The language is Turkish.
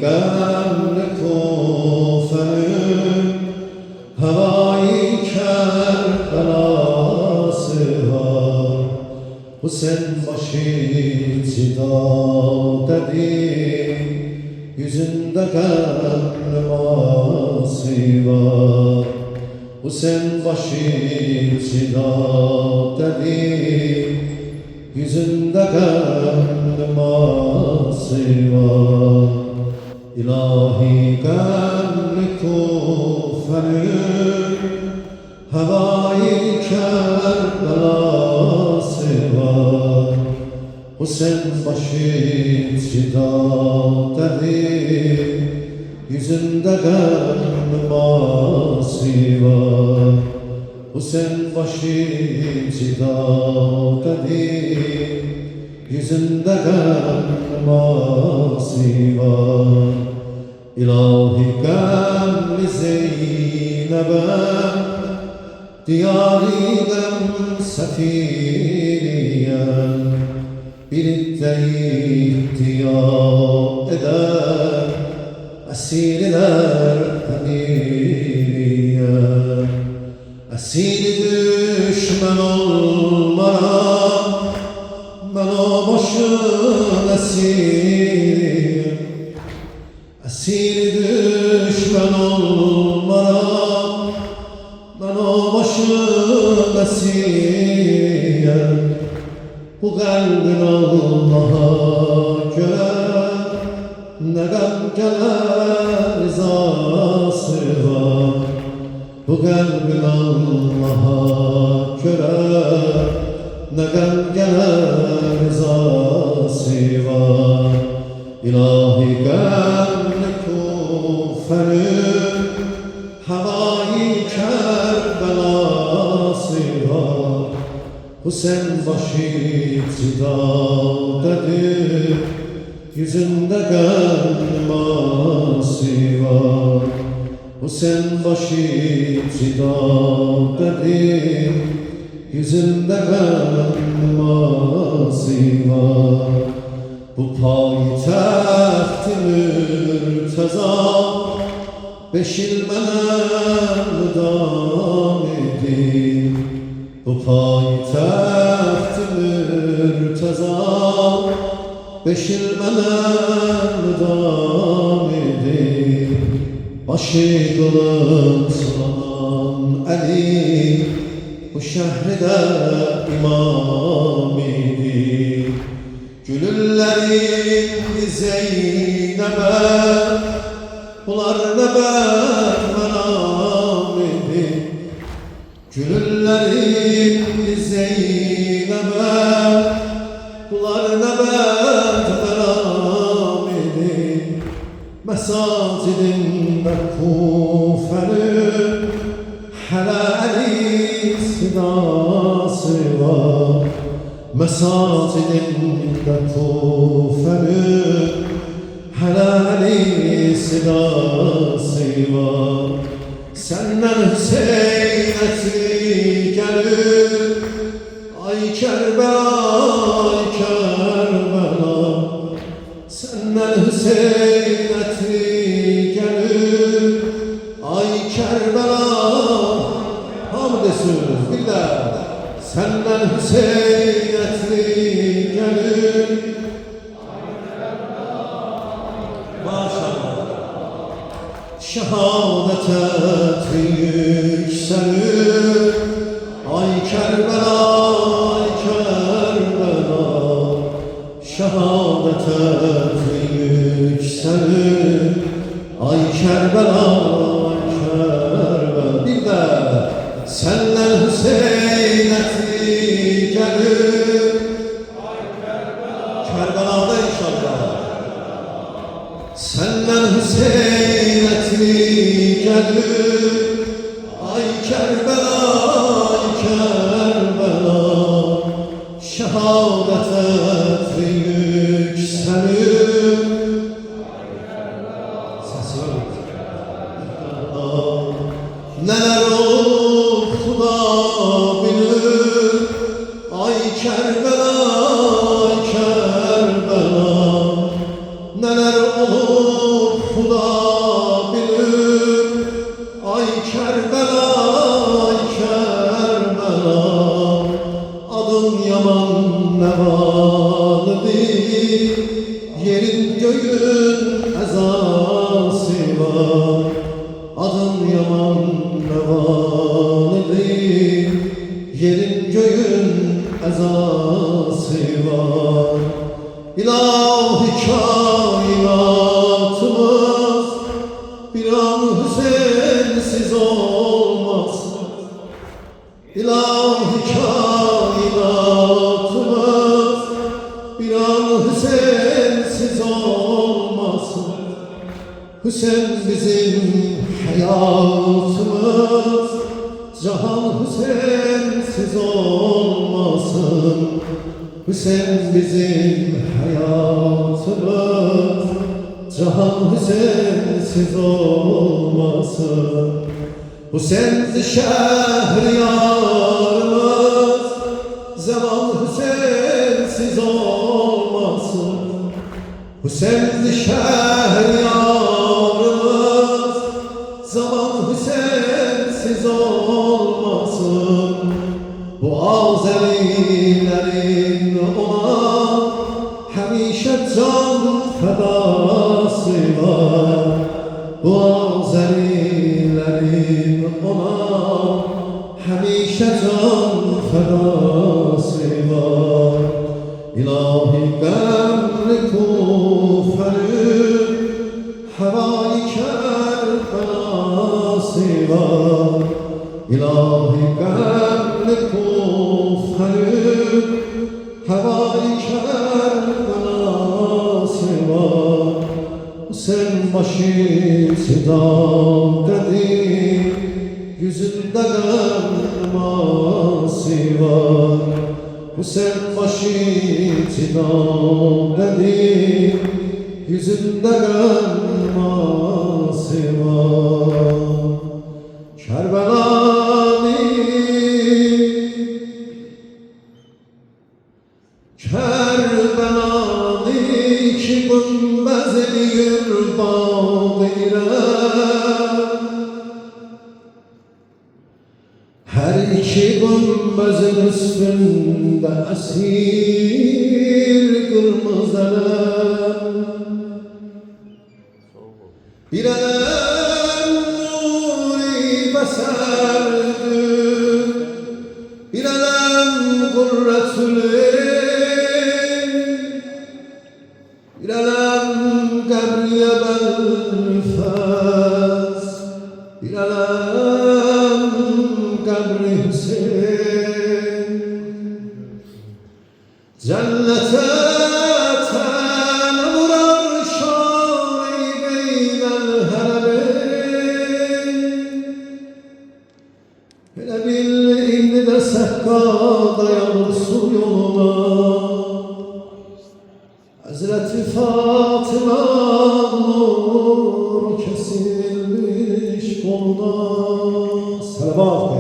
قبل کوفن هوای کربلا سوار Hüseyin başı cidadedi yüzünde gönlüm ağası var Hüseyin başı cidadedi yüzünde gönlüm ağası var İlahi gönlü kufenün havai kerbelası var Hüseyin başı cidadedir yüzünde gönlüm ağası var Hüseyin başı cidadedir yüzünde gönlüm ağası var İlahi gönlü Zeynep'e diyariden sefiriyen birlikte ihtiyar eder esirler emiriyen esiri düşman olmaya ben o başın esiriyim esiri düşman olmaya ben o başın esiriyim bu kalbin Allah'a göre ne gam gelir rızası var bu kalbin Allah'a göre ne gam gelir rızası var İlahi gönlü kufenün havai kerbelası var Hüseyin başı cidadedir yüzünde gönlüm ağası var Hüseyin başı cidadedir yüzünde gönlüm ağası var Bu payitaht-ı mürteza beşilmenen müdam edin Bu payitaht-ı mürteza beşilmenen müdam edin Başı kılıçlanan Ali bu şehride imam idi Gülüllerin Zeynep'e Bunlar nebet menam idi Gülüllerin Zeynep'e Bunlar nebet menam idi Mesacidinde Kufenün helali sidası var Mesacidinde Kufenün helali sidası var Senden Hüseyin etri gelir Ay Kerbela, ay Kerbela Senden Hüseyin etri gelir Ay Kerbela Hamd esiniz billah Senden Hüseyin etri gelir Maşallah Şehadet etri yükselir Ay Kerbela, ay Kerbela Şehadet etri yükselir Ay Kerbela, ay Kerbela Bir de senden Hüseyin etri gelir Kerbela'da inşallah Senden Hüseyin etri gelir Ay Kerbela, ay Kerbela Şehadet etri yükselir Sesi yok Neler olur Huda bilir Ay Kerbela, ay Kerbela Neler olur Xuda bilir. Ay Kerbela, ay Kerbela, adın yaman nevalıdır. Yerin göğün ezası var, adın yaman nevalıdır. Yerin göğün ezası var. İlahi kainatımız bir an Hüseyinsiz olmasın. İlahi kainatımız bir an Hüseyinsiz olmasın. Hüseyin bizim hayatımız, cahan Hüseyinsiz olmasın. Hüseyin bizim hayatımız, cahan Hüseyinsiz olmasın. Hüseyin şehriyarımız, zaman Hüseyinsiz olmasın. Hüseyin şehriyarımız, zaman Hüseyinsiz olmasın. Bu Azerilerin ona hemişe can fedası var. Bu Azerilerin ona hemişe can fedası var. İlahi gamri Kufe'nin havai Kerbelası var. İlahi gamri Kufe'nin havai Kerbelası var. Sen başı sidam dedi, yüzünde gılması var. Hüseyin başı sidam dedi, yüzünde gılması var. Kerbela'nı iki gümbezli yırbağıyla, her iki gümbezin üstünde esir kırmızılar. Bir elem nuri beserdir, bir elem gurretül, bir elem gabriye belfez, bir elem gabri Hüseyin. Cennete ten vurar şari beynel heremin. Hele bil indi de sekka dayanır su yoluna. Hazreti Fatıma nur kesilmiş koluna. Salavat.